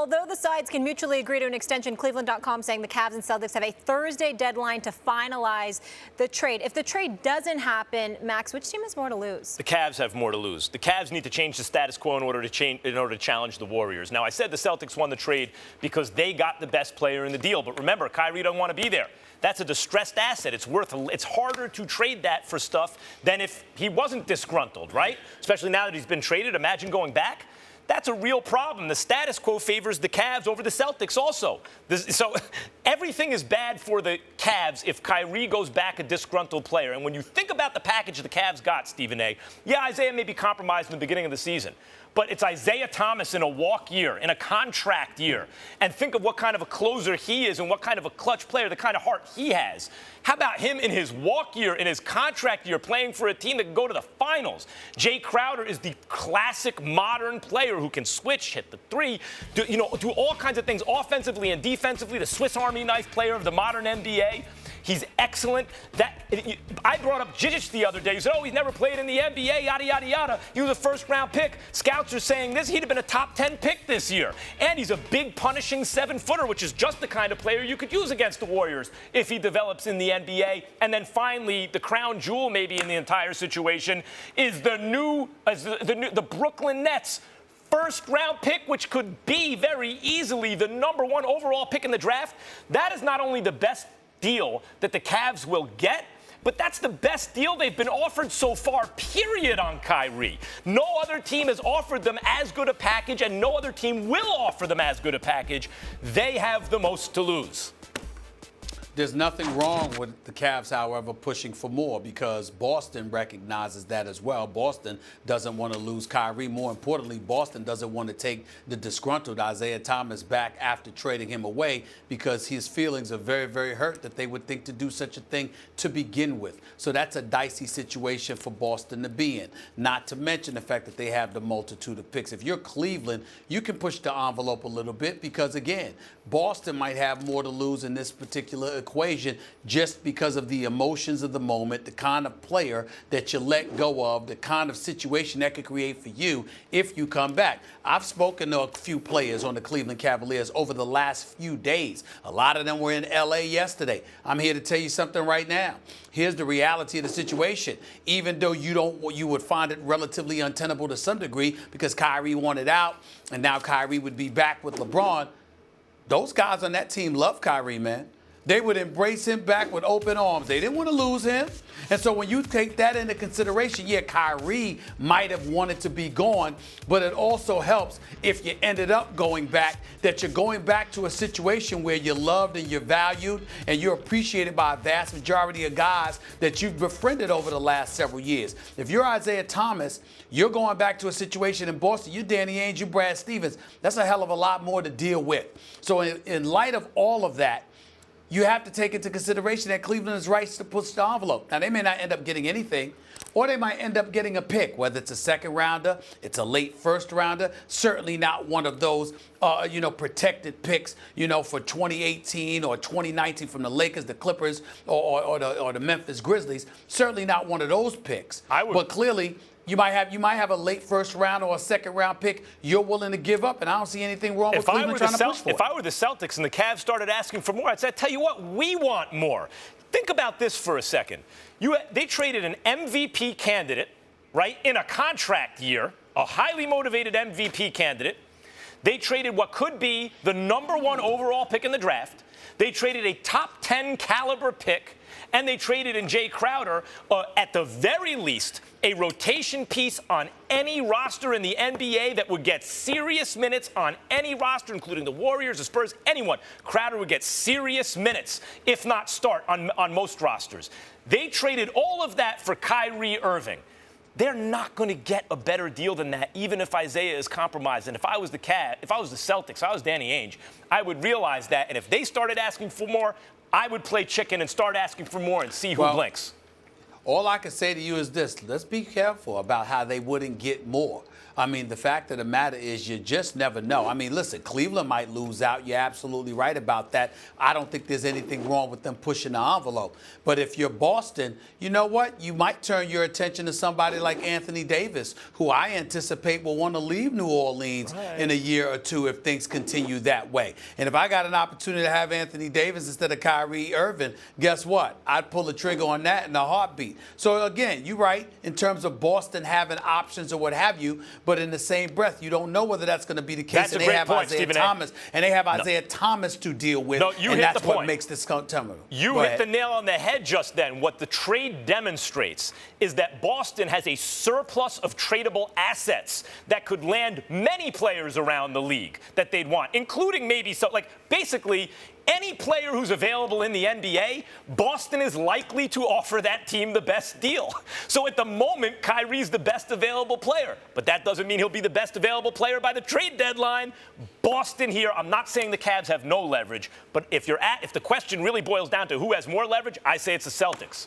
Although the sides can mutually agree to an extension, Cleveland.com saying the Cavs and Celtics have a Thursday deadline to finalize the trade. If the trade doesn't happen, Max, which team has more to lose? The Cavs have more to lose. The Cavs need to change the status quo in order to challenge the Warriors. Now, I said the Celtics won the trade because they got the best player in the deal. But remember, Kyrie doesn't want to be there. That's a distressed asset. It's harder to trade that for stuff than if he wasn't disgruntled, right? Especially now that he's been traded. Imagine going back. That's a real problem. The status quo favors the Cavs over the Celtics also. So everything is bad for the Cavs if Kyrie goes back a disgruntled player. And when you think about the package the Cavs got, Stephen A., yeah, Isaiah may be compromised in the beginning of the season. But it's Isaiah Thomas in a walk year, in a contract year. And think of what kind of a closer he is and what kind of a clutch player, the kind of heart he has. How about him in his walk year, in his contract year, playing for a team that can go to the finals? Jay Crowder is the classic modern player who can switch, hit the three, do all kinds of things offensively and defensively, the Swiss Army knife player of the modern NBA. He's excellent. I brought up Jijic the other day. He said, he's never played in the NBA, yada, yada, yada. He was a first-round pick. Scouts are saying this. He'd have been a top 10 pick this year. And he's a big, punishing 7-footer, which is just the kind of player you could use against the Warriors if he develops in the NBA. And then finally, the crown jewel maybe in the entire situation is the Brooklyn Nets first-round pick, which could be very easily the #1 overall pick in the draft. That is not only the best deal that the Cavs will get, but that's the best deal they've been offered so far, period, on Kyrie. No other team has offered them as good a package, and no other team will offer them as good a package. They have the most to lose. There's nothing wrong with the Cavs, however, pushing for more because Boston recognizes that as well. Boston doesn't want to lose Kyrie. More importantly, Boston doesn't want to take the disgruntled Isaiah Thomas back after trading him away because his feelings are very, very hurt that they would think to do such a thing to begin with. So that's a dicey situation for Boston to be in, not to mention the fact that they have the multitude of picks. If you're Cleveland, you can push the envelope a little bit because, again, Boston might have more to lose in this particular equation just because of the emotions of the moment, the kind of player that you let go of, the kind of situation that could create for you if you come back. I've spoken to a few players on the Cleveland Cavaliers over the last few days. A lot of them were in L.A. yesterday. I'm here to tell you something right now. Here's the reality of the situation. Even though you would find it relatively untenable to some degree because Kyrie wanted out and now Kyrie would be back with LeBron, those guys on that team love Kyrie, man. They would embrace him back with open arms. They didn't want to lose him. And so when you take that into consideration, yeah, Kyrie might have wanted to be gone, but it also helps if you ended up going back, that you're going back to a situation where you're loved and you're valued and you're appreciated by a vast majority of guys that you've befriended over the last several years. If you're Isaiah Thomas, you're going back to a situation in Boston. You're Danny Ainge, you're Brad Stevens. That's a hell of a lot more to deal with. So in light of all of that, you have to take into consideration that Cleveland is right to push the envelope. Now, they may not end up getting anything, or they might end up getting a pick, whether it's a second rounder, it's a late first rounder, certainly not one of those, protected picks, for 2018 or 2019 from the Lakers, the Clippers, or the Memphis Grizzlies. Certainly not one of those picks. But clearly, you might have a late first round or a second round pick you're willing to give up, and I don't see anything wrong with Cleveland trying to push for it. If I were the Celtics and the Cavs started asking for more, I'd say, tell you what, we want more. Think about this for a second. They traded an MVP candidate, right, in a contract year, a highly motivated MVP candidate. They traded what could be the #1 overall pick in the draft. They traded a top 10 caliber pick, and they traded in Jay Crowder, at the very least, a rotation piece on any roster in the NBA that would get serious minutes on any roster, including the Warriors, the Spurs, anyone. Crowder would get serious minutes, if not start, on most rosters. They traded all of that for Kyrie Irving. They're not going to get a better deal than that, even if Isaiah is compromised. And if I was the Celtics, if I was Danny Ainge, I would realize that. And if they started asking for more, I would play chicken and start asking for more and see who blinks. All I can say to you is this. Let's be careful about how they wouldn't get more. I mean, the fact of the matter is you just never know. I mean, listen, Cleveland might lose out. You're absolutely right about that. I don't think there's anything wrong with them pushing the envelope. But if you're Boston, you know what? You might turn your attention to somebody like Anthony Davis, who I anticipate will want to leave New Orleans in a year or two if things continue that way. And if I got an opportunity to have Anthony Davis instead of Kyrie Irving, guess what? I'd pull the trigger on that in a heartbeat. So again, you're right in terms of Boston having options or what have you, but in the same breath, you don't know whether that's going to be the case. That's a great point, Stephen A. And they have Isaiah Thomas to deal with. No, you and hit that's the what point. makes this terminal. You hit the nail on the head just then. What the trade demonstrates is that Boston has a surplus of tradable assets that could land many players around the league that they'd want, including maybe basically any player who's available in the NBA, Boston is likely to offer that team the best deal. So at the moment, Kyrie's the best available player. But that doesn't mean he'll be the best available player by the trade deadline. Boston here, I'm not saying the Cavs have no leverage, but if the question really boils down to who has more leverage, I say it's the Celtics.